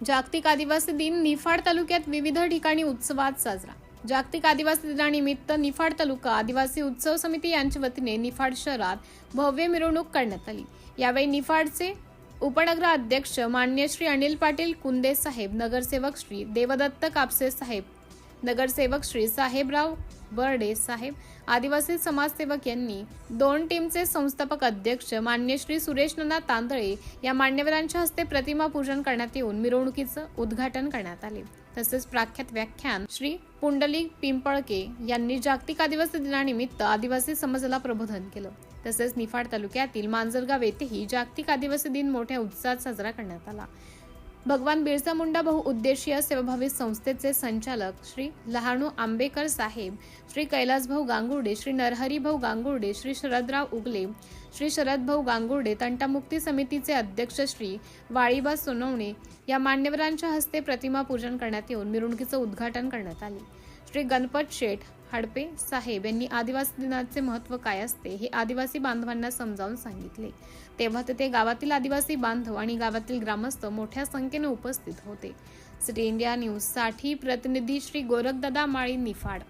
जागतिक आदिवासी दिन निफाड तालुक्यात विविध ठिकाणी उत्सवात साजरा। जागतिक आदिवासी दिनानिमित्त निफाड तालुका आदिवासी उत्सव समिती यांच्या वतीने निफाड शहरात भव्य मिरवणूक करण्यात आली। यावेळी निफाडचे उपनगर अध्यक्ष मान्य श्री अनिल पाटील कुंदे साहेब, नगरसेवक श्री देवदत्त कापसे साहेब, नगरसेवक श्री साहेबराव बर्डे साहेब, आदिवासी समाजसेवक यांनी दोन टीमचे संस्थापक अध्यक्ष मान्य श्री सुरेश नाना तांदळे या मान्यवरांच्या हस्ते प्रतिमा पूजन करण्यात येऊन मिरवणुकीचं उद्घाटन करण्यात आले। तसेच प्रख्यात व्याख्यान श्री पुंडलिक पिंपळके यांनी जागतिक आदिवासी दिनानिमित्त आदिवासी समाजाला प्रबोधन केलं। तसेच निफाड तालुक्यातील मांजरगाव येथेही जागतिक आदिवासी दिन मोठ्या उत्साहात साजरा करण्यात आला। भगवान बिरसा मुंडा बहुउद्देशीय सेवाभावी संस्थेचे संचालक श्री लहानू आंबेकर साहेब, श्री कैलासभाऊ गांगुर्डे, श्री नरहरीभाऊ गांगुर्डे, श्री शरदराव उगले, श्री शरदभाऊ गांगुर्डे, तंटामुक्ती समितीचे अध्यक्ष श्री वाळीबा सोनवणे या मान्यवरांच्या हस्ते प्रतिमा पूजन करण्यात येऊन मिरवणुकीचं उद्घाटन करण्यात आले। श्री गणपत शेठ हडपे साहेब यांनी आदिवासी दिनाचे महत्त्व काय असते हे आदिवासी बांधवांना समजावून सांगितले। तेव्हा तेथे गावातील आदिवासी बांधव आणि गावातील ग्रामस्थ मोठ्या संख्येने उपस्थित होते। सिटी इंडिया न्यूज साठी प्रतिनिधी श्री गोरखदादा माळी, निफाड।